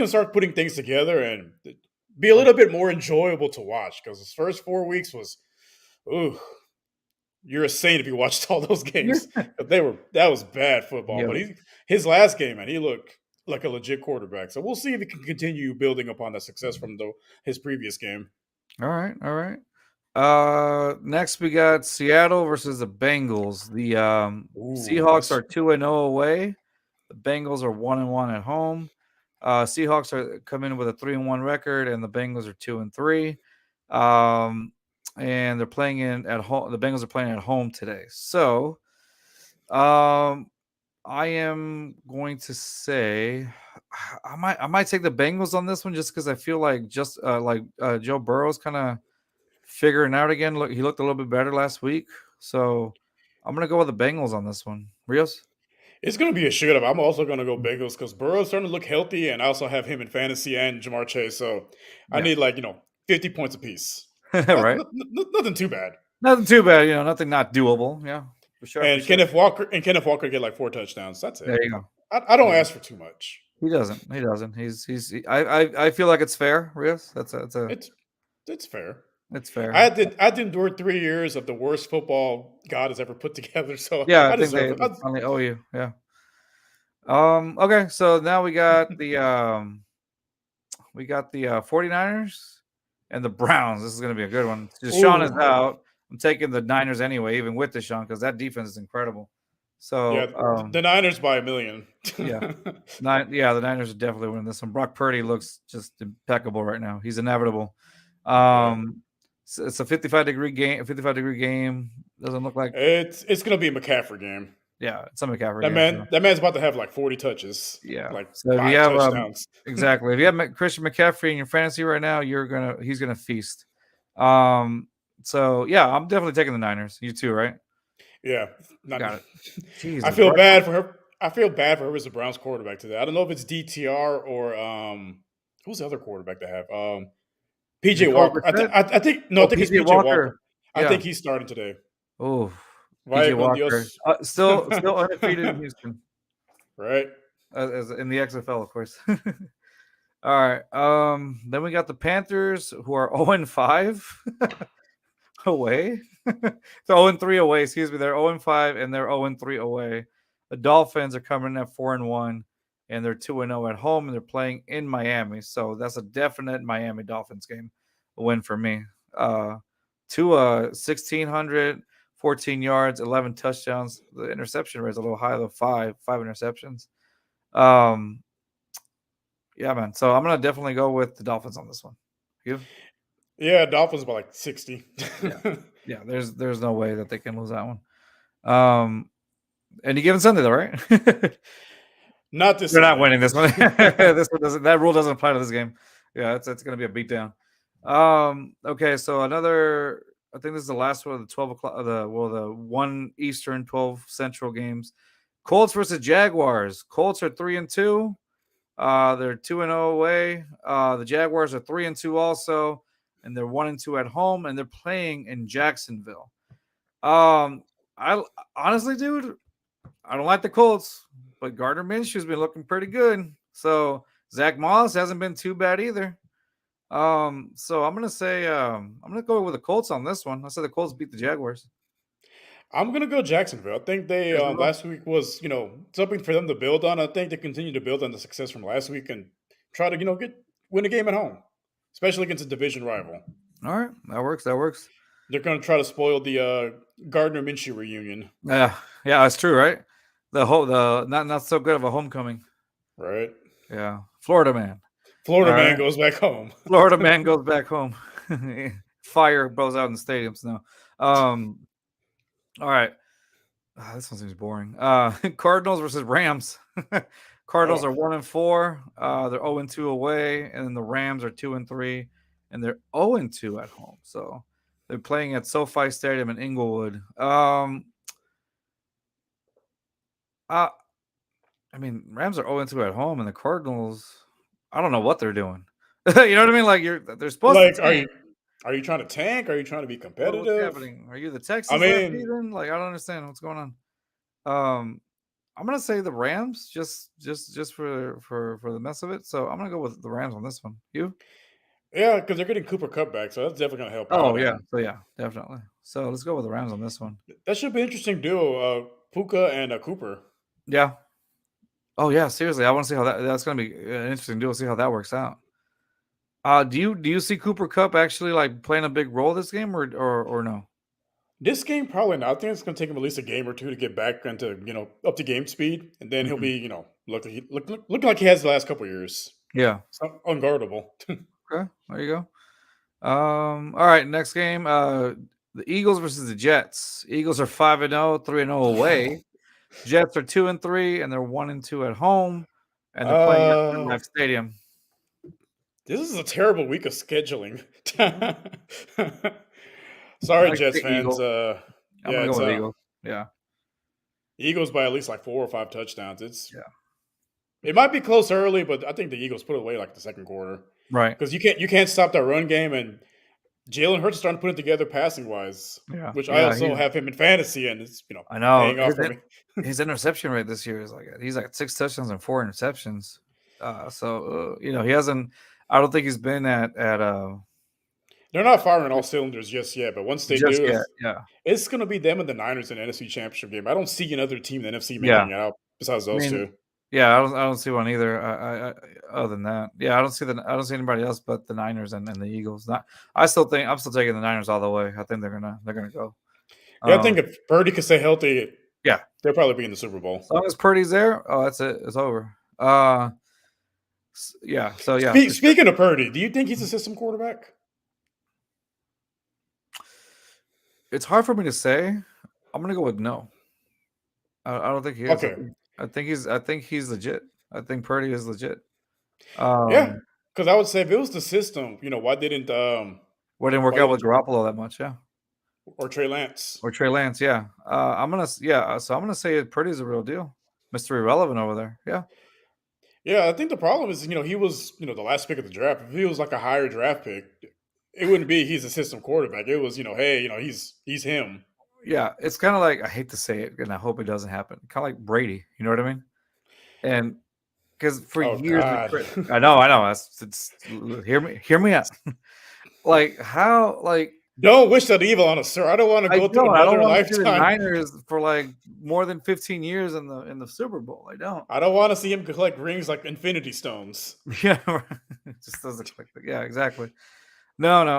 start putting things together and be a Okay. little bit more enjoyable to watch because his first 4 weeks was, ooh, you're a saint if you watched all those games. That was bad football. Yeah. But his last game, man, he looked like a legit quarterback. So we'll see if he can continue building upon that success from his previous game. All right. All right. Next we got Seattle versus the Bengals. The Ooh, Seahawks that's are 2-0 away. The Bengals are 1-1 at home. Seahawks are coming in with a 3-1 record, and the Bengals are 2-3. Um, and they're playing in at home. The Bengals are playing at home today. So, um, I am going to say I might take the Bengals on this one just because I feel like Joe Burrow's kind of figuring out again. Look, he looked a little bit better last week, so I'm gonna go with the Bengals on this one. Rios, it's going to be a shootout. I'm also going to go Bengals because Burrow's starting to look healthy, and I also have him in fantasy and Jamar Chase. So I yeah, need 50 points apiece. right. Nothing too bad. Nothing too bad, nothing not doable. Yeah, for sure, for And sure. Kenneth Walker get like 4 touchdowns. That's it. There you go. I don't Yeah. ask for too much. He doesn't. He doesn't. I feel like it's fair, Rios. It's it's fair. It's fair. I had to endure 3 years of the worst football God has ever put together, so Yeah, I I think deserve they it. finally owe you. Yeah. Okay, so now we got the 49ers and the Browns. This is going to be a good one. Deshaun is Ooh, out. I'm taking the Niners anyway, even with Deshaun, because that defense is incredible. yeah, So, the Niners by a million. yeah, yeah, the Niners are definitely winning this one. Brock Purdy looks just impeccable right now. He's inevitable. Yeah, It's a 55-degree game. 55-degree game doesn't look like. it's gonna be a McCaffrey game. Yeah, it's a McCaffrey. Yeah, so, That man's about to have like 40 touches, yeah. like So if you 5 have touchdowns. exactly, if you have Christian McCaffrey in your fantasy right now, he's gonna feast. Um. So yeah, I'm definitely taking the Niners. You too, right? Yeah, not, Got it. I Jesus, feel Brock. bad for her. I feel bad for her as the Browns quarterback today. I don't know if it's DTR or who's the other quarterback they have? PJ Jacoby Walker. Brissett. I think no, I Oh, think it's PJ PJ Walker. Walker. I Yeah. think he's starting today. Oh, PJ Vaya con Walker. Dios. Still undefeated in Houston, Right? as in the XFL, of course. All right. Then we got the Panthers, who are 0-5 away. They're 0-3 away. Excuse me. They're 0-5 and they're 0-3 away. The Dolphins are coming in at 4-1 and they're 2-0 at home and they're playing in Miami. So that's a definite Miami Dolphins game, a win for me. Tua 1,600, 14 yards, 11 touchdowns. The interception rate is a little high, though, five interceptions. Um, yeah, man. So I'm gonna definitely go with the Dolphins on this one. You? Yeah, Dolphins by like 60. Yeah, yeah. There's no way that they can lose that one. Any given Sunday, though, right? Not this They're not Sunday. winning this one. This one doesn't. That rule doesn't apply to this game. Yeah, it's gonna be a beatdown. Okay, so another. I think this is the last one of the 12 o'clock. The 1 Eastern, 12 Central games. Colts versus Jaguars. Colts are 3-2. They're 2-0 away. The Jaguars are 3-2 also, and they're 1-2 at home, and they're playing in Jacksonville. I honestly, dude, I don't like the Colts, but Gardner Minshew's been looking pretty good. So Zach Moss hasn't been too bad either. So I'm gonna say I'm gonna go with the Colts on this one. I said the Colts beat the Jaguars. I'm gonna go Jacksonville. I think they Jacksonville? last week was something for them to build on. I think they continue to build on the success from last week and try to get win a game at home, especially against a division rival. All right, that works. That works. They're gonna try to spoil the Gardner Minshew reunion, Yeah, yeah, that's true, right? The not so good of a homecoming. right? Yeah, Florida man. Florida All man right, goes back home. Florida man goes back home. Fire blows out in the stadiums now. All right. This one seems boring. Cardinals versus Rams. Cardinals Oh, are 1-4. They're 0-2 away, and then the Rams are 2-3, and they're 0-2 at home. So they're playing at SoFi Stadium in Inglewood. Uh, I mean, Rams are 0-2 at home, and the Cardinals, I don't know what they're doing. You know what I mean? Like they're supposed to like tank. are you trying to tank? Are you trying to be What's competitive? happening? Are you the I Texans last mean, season? Like I don't understand what's going on. Um, I'm gonna say the Rams just for the mess of it. So I'm gonna go with the Rams on this one. You? yeah, because they're getting Cooper Cup back, so that's definitely gonna help Oh out. yeah. And So yeah, definitely. So let's go with the Rams on this one. that should be an interesting duo, Puka and Cooper. Yeah. Oh yeah. Seriously, I want to see how that's gonna be an interesting deal. See how that works out. Do you see Cooper Cup actually like playing a big role this game or no? This game probably not. I think it's going to take him at least a game or two to get back into up to game speed, and then he'll Mhm. be looking like he has the last couple years. Yeah. So unguardable. Okay. There you go. All right. Next game. The Eagles versus the Jets. Eagles are 5-0, 3-0 away. Jets are 2-3, and they're 1-2 at home, and they're playing at uh, MetLife Stadium. this is a terrible week of scheduling. Sorry, I Jets say fans. Eagles. I'm Yeah, gonna it's go with Eagles. Yeah, Eagles by at least like 4 or 5 touchdowns. yeah, It might be close early, but I think the Eagles put it away like the second quarter right. because you can't stop that run game, and Jalen Hurts is starting to put it together passing wise, Yeah, which I yeah. also have him in fantasy, and it's I know paying off for me. his interception rate this year is he's like 6 touchdowns and 4 interceptions. He hasn't. I don't think he's been at They're not firing all cylinders just yet, but once they just do, yet. Yeah, it's going to be them and the Niners in the NFC Championship game. I don't see another team in the NFC yeah. making it out besides I those mean, two. yeah. I don't see one either. Other than that, yeah, I don't see anybody else but the Niners and the Eagles. Not. I'm still taking the Niners all the way. I think they're gonna go. Yeah, I think Um, if Purdy can stay healthy, yeah. they'll probably be in the Super Bowl. As long as Purdy's there, oh, that's it. It's over. Yeah. So yeah, for sure. Speaking of Purdy, do you think he's a system quarterback? It's hard for me to say. I'm gonna go with no. I don't think he is. Okay, I think he's legit. I think Purdy is legit. yeah, Um, because I would say if it was the system, why didn't what didn't work why out with didn't Garoppolo that much, yeah. or Trey Lance? Or Trey Lance, yeah. So I'm gonna say Purdy's a real deal. Mr. Irrelevant over there. Yeah. Yeah, I think the problem is, he was, the last pick of the draft. If he was like a higher draft pick, it wouldn't be he's a system quarterback. It was, hey, he's him. Yeah. It's kind of like I hate to say it, and I hope it doesn't happen. Kind of like Brady, you know what I mean? And because for Oh years, God. I know. Hear me out. Like how, like Don't wish that evil on us, sir. I don't want to I go through don't. I don't another want to see the lifetime. Niners for like more than 15 years in the Super Bowl. I don't. I don't want to see him collect rings like Infinity Stones. Yeah, it just doesn't click. Yeah, exactly. No, no.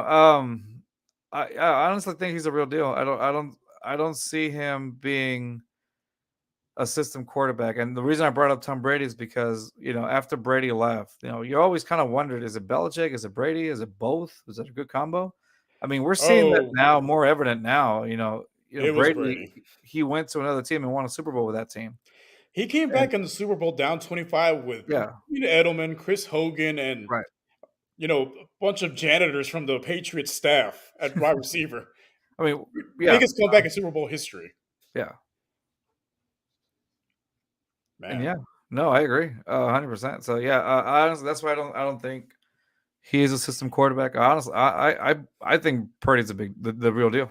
I honestly think he's a real deal. I don't see him being a system quarterback. And the reason I brought up Tom Brady is because after Brady left, you always kind of wondered: is it Belichick? Is it Brady? Is it both? Is it a good combo? I mean, we're seeing that Oh, now, more evident now. it was Brady, Brady. he went to another team and won a Super Bowl with that team. He came And back in the Super Bowl down 25 with yeah, Edelman, Chris Hogan, and right. a bunch of janitors from the Patriots staff at wide receiver. I mean, yeah, Biggest comeback in Super Bowl history, yeah, and man. yeah. No, I agree, 100%. So yeah, honestly, that's why I don't think he is a system quarterback. Honestly, I think Purdy's the real deal.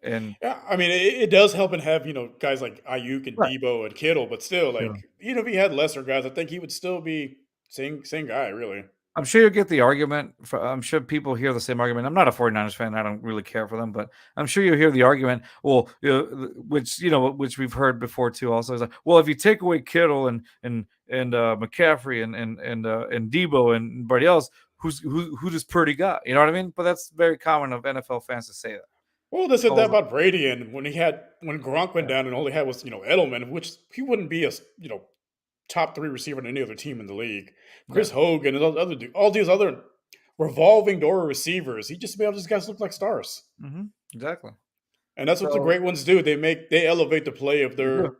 And Yeah, I mean, it does help and have guys like Ayuk and right, Debo and Kittle, but still, yeah. like if he had lesser guys, I think he would still be same guy, really. I'm sure you'll get the argument. I'm sure people hear the same argument. I'm not a 49ers fan. I don't really care for them, but I'm sure you'll hear the argument. Well, which we've heard before too. Also, is like, well, if you take away Kittle and McCaffrey and Debo and everybody else, who does Purdy got? You know what I mean? But that's very common of NFL fans to say that. Well, they said So, that about Brady, and when Gronk went yeah, down and all he had was Edelman, which he wouldn't be a top three receiver in any other team in the league. yeah, Chris Hogan and all these other revolving door receivers. He just made all these guys look like stars, exactly. and that's what the So great ones do. They elevate the play of they do.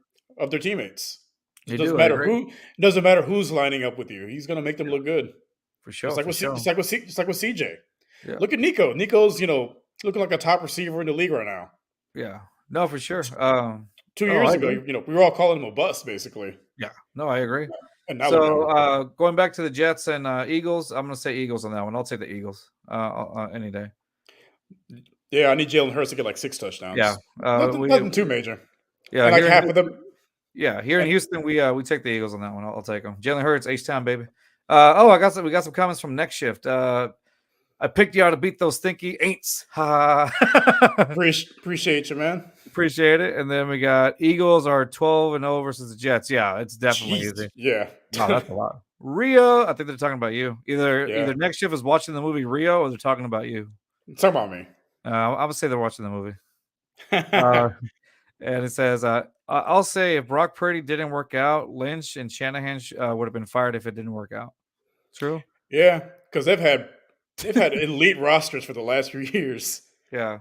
their teammates. So They do. I agree. it doesn't matter who's lining up with you. He's going to make them Yeah, look good. for sure. For sure. Just like with CJ. Yeah. Look at Nico. Nico's looking like a top receiver in the league right now. Yeah. No, for sure. 2 years I ago, agree. we were all calling him a bust basically, Yeah. No, I agree. and now we So know. going back to the Jets and Eagles, I'm going to say Eagles on that one. I'll take the Eagles any day. Yeah, I need Jalen Hurts to get like 6 touchdowns. Yeah. Nothing too major, Yeah. and like half of them. Here in And Houston, we take the Eagles on that one. I'll take them. Jalen Hurts, H Town baby. We got some comments from Next Shift. I picked you out to beat those stinky ain'ts. Ha. appreciate you, man. Appreciate it. And then we got Eagles are 12-0 versus the Jets. Yeah, it's definitely Jeez, easy. yeah, No, that's a lot. Rio, I think they're talking about you. Either yeah. Next Shift is watching the movie Rio or they're talking about you. Talk about me. I would say they're watching the movie. And it says, I'll say if Brock Purdy didn't work out, Lynch and Shanahan would have been fired if it didn't work out. True. Yeah, because they've had elite rosters for the last few years. Yeah.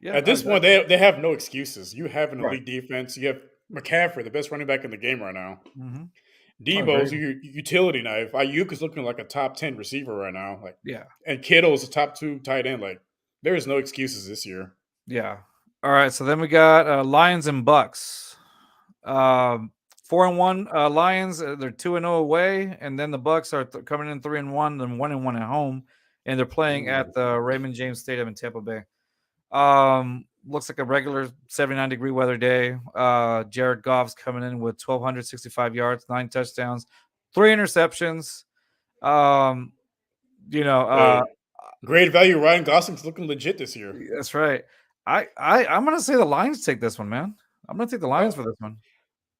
Yeah. At this point, they have no excuses. You have an Right. elite defense. You have McCaffrey, the best running back in the game right now. Mm-hmm. Debo's your utility knife. Ayuk is looking like a top 10 receiver right now. Yeah. And Kittle's a top 2 tight end. Like, there is no excuses this year. Yeah. All right. So then we got Lions and Bucks. 4-1 Lions. They're 2-0 away, and then the Bucks are coming in 3-1, then 1-1 at home, and they're playing at the Raymond James Stadium in Tampa Bay. Looks like a regular 79-degree weather day. Jared Goff's coming in with 1,265 yards, 9 touchdowns, 3 interceptions. Great value. Ryan Gosling's looking legit this year. That's right. I'm gonna say the Lions take this one, man. I'm gonna take the Lions for this one.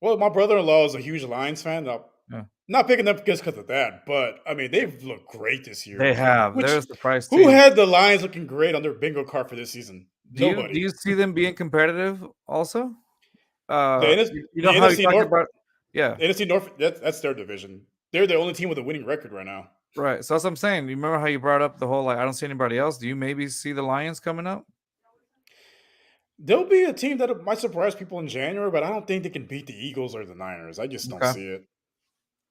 Well, my brother-in-law is a huge Lions fan. Yeah. Not picking up just because of that, but I mean they've looked great this year. They have. There's the price. Who had the Lions looking great on their bingo card for this season? Nobody. Do you see them being competitive also? The you know how you NFC talked North, about? Yeah, the NFC North. That's their division. They're the only team with a winning record right now. right. So that's what I'm saying. You remember how you brought up the whole I don't see anybody else. Do you maybe see the Lions coming up? They'll be a team that might surprise people in January, but I don't think they can beat the Eagles or the Niners. I just don't Okay. see it.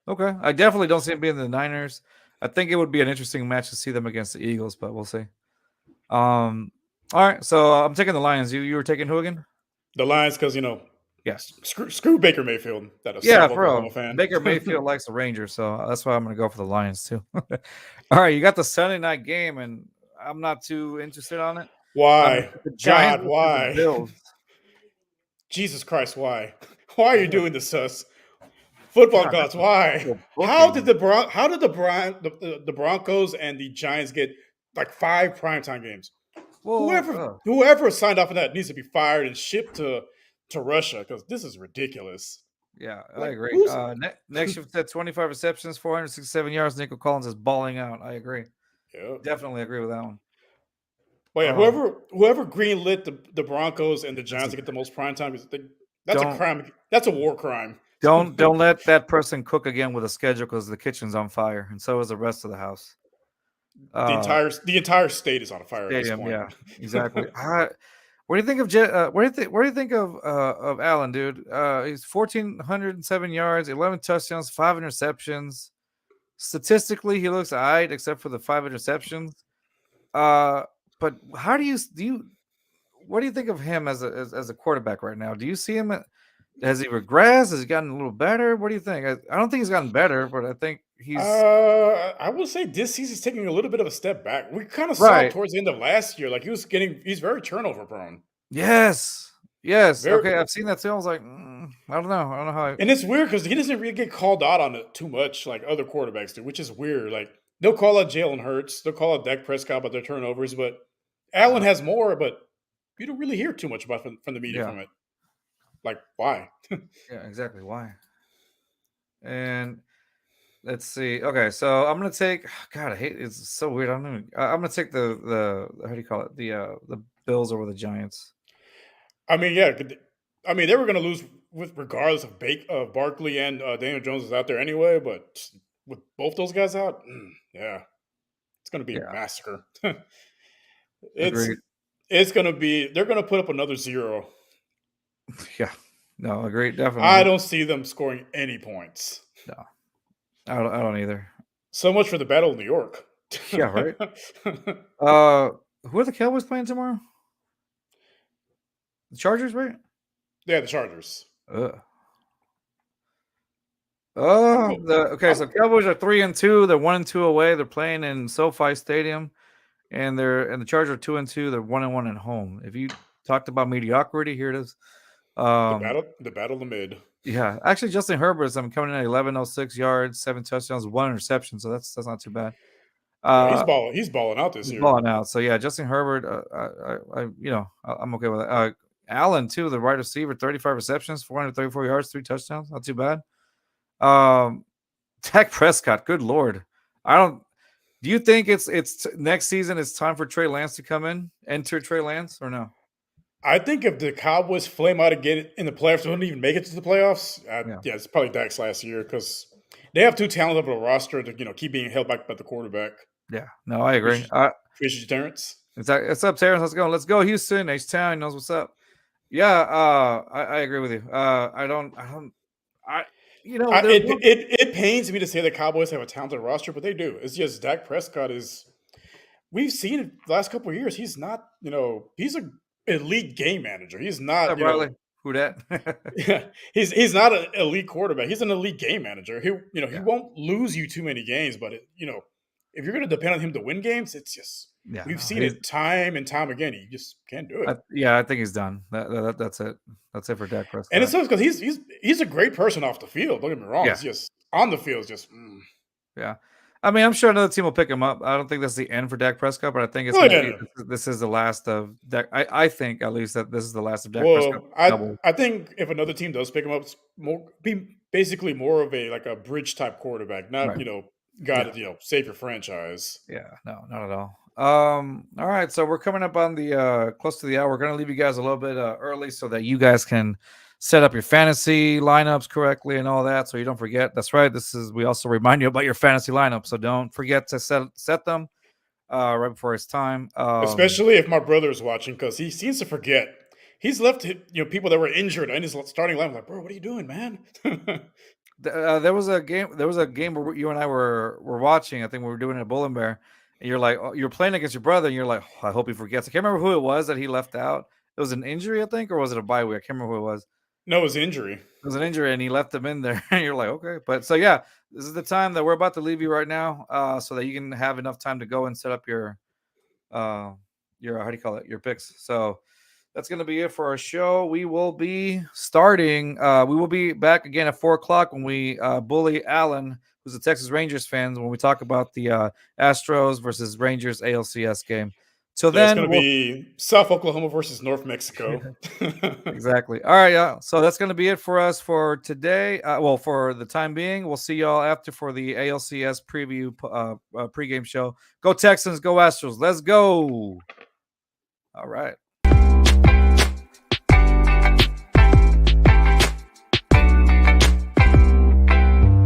Okay. I definitely don't see it being the Niners. I think it would be an interesting match to see them against the Eagles, but we'll see. All right. So I'm taking the Lions. You were taking who again? The Lions, because Yes. screw Baker Mayfield. Yeah, for bro. fan. Baker Mayfield likes the Rangers, so that's why I'm going to go for the Lions too. All right, you got the Sunday night game, and I'm not too interested on it. Why? The Giants God, why? the Bills. Jesus Christ, why? Why are you doing this to us? Football gods, why? How did the Broncos and the Giants get like 5 primetime games? Well, whoever signed off on that needs to be fired and shipped to Russia because this is ridiculous. Yeah, I agree. Next shift said 25 receptions, 467 yards. Nico Collins is balling out. I agree. Yeah, definitely agree with that one. But yeah, whoever greenlit the Broncos and the Giants to get the most primetime, that's a crime. That's a war crime. Don't let that person cook again with a schedule because the kitchen's on fire, and so is the rest of the house. The entire state is on fire at this point. Yeah, exactly. What do you think of what do you think of Allen, dude? He's 1,407 yards, 11 touchdowns, 5 interceptions. Statistically, he looks all right, except for the 5 interceptions. But how do you what do you think of him as a quarterback right now? Do you see him? Has he regressed? Has he gotten a little better? What do you think? I don't think he's gotten better, but I think he's. I would say this season's taking a little bit of a step back. We kind of saw it towards the end of last year. Like he's very turnover prone. Yes, Yes. Very, Okay, I've seen that too. I was like, I don't know. I don't know how. and it's weird because he doesn't really get called out on it too much like other quarterbacks do, which is weird. Like they'll call out Jalen Hurts, they'll call out Dak Prescott about their turnovers, but Allen Uh, has more. But you don't really hear too much about from the media yeah. from it. Like why? Yeah. Exactly. Why? And let's see. Okay, so I'm gonna take. God, I hate. It's so weird. I don't even. I'm gonna take the how do you call it? The Bills over the Giants. I mean, yeah. I mean, they were going to lose with regardless of Barkley and Daniel Jones is out there anyway. But with both those guys out, yeah, it's going to be a Yeah. massacre. it's Agreed. it's going to be. They're going to put up another zero. Yeah. No, agreed. I Definitely. don't see them scoring any points. No, I don't either. So much for the Battle of New York. Yeah. Right. Uh, who are the Cowboys playing tomorrow? The Chargers, right? Yeah, the Chargers. Ugh. I'm Oh, go. okay. I'm So Cowboys are 3-2. They're 1-2 away. They're playing in SoFi Stadium, and the Chargers are 2-2. They're 1-1 at home. If you talked about mediocrity, here it is. Um, the battle of the mid. yeah, actually, Justin Herbert's. I'm coming in at 1106 yards, 7 touchdowns, 1 interception. So that's not too bad. Yeah, Uh, He's balling out this he's year. balling out. So yeah, Justin Herbert. I'm okay with that. Allen too, the wide receiver, 35 receptions, 434 yards, 3 touchdowns. Not too bad. Um, Dak Prescott. Good lord. I don't. Do you think it's next season? It's time for Trey Lance to come in, enter Trey Lance, or no? I think if the Cowboys flame out and get it in the playoffs, don't even make it to the playoffs. Yeah, Yeah, it's probably Dak's last year because they have too talented of a roster to keep being held back by the quarterback. yeah. No, I agree. Appreciate, appreciate you, Terrence. It's up, Terrence. Let's go. Let's go, Houston. H Town knows what's up. Yeah, I agree with you. I there's It, one. it it pains me to say the Cowboys have a talented roster, but they do. It's just Dak Prescott is. We've seen it the last couple of years. He's not, he's a elite game manager. He's What's not, up, Riley? Who that? yeah, he's not an elite quarterback. He's an elite game manager. He Yeah, won't lose you too many games, but if you're going to depend on him to win games, it's just yeah. we've No, seen it time and time again. He just can't do it. yeah, I think he's done. That's it. That's it for Dak And it Prescott. sucks because he's a great person off the field. Don't get me wrong. Yeah, It's just on the field, it's just yeah. I mean, I'm sure another team will pick him up. I don't think that's the end for Dak Prescott, but I think it's oh going to yeah. be. No. This is the last of Dak. I think at least that this is the last of Dak Prescott. Well, Double. I think if another team does pick him up, it's basically more of a like a bridge type quarterback, not Right. guy Yeah. to save your franchise. Yeah, no, not at all. All right, so we're coming up on the close to the hour. We're gonna leave you guys a little bit early so that you guys can set up your fantasy lineups correctly and all that. So you don't forget. That's right. We also remind you about your fantasy lineup. So don't forget to set them right before it's time. Especially if my brother is watching, because he seems to forget. He's left people that were injured in his starting line. I'm like, bro, what are you doing, man? There was a game. There was a game where you and I were watching. I think we were doing it at Bull Bear, and you're like, you're playing against your brother, and you're like, oh, I hope he forgets. I can't remember who it was that he left out. It was an injury, I think, or was it a bye week? I can't remember who it was. No, his injury. It was an injury, and he left him in there. And you're like, okay, but so yeah, this is the time that we're about to leave you right now, so that you can have enough time to go and set up your how do you call it, your picks. So that's going to be it for our show. We will be starting. We will be back again at 4 o'clock when we bully Alan, who's a Texas Rangers fan, when we talk about the Astros versus Rangers ALCS game. Till Yeah, it's then, going to we'll be South Oklahoma versus North Mexico. exactly. All right, yeah. So that's going to be it for us for today. Well, for the time being, we'll see y'all after for the ALCS preview pregame show. Go Texans, go Astros. Let's go. All right.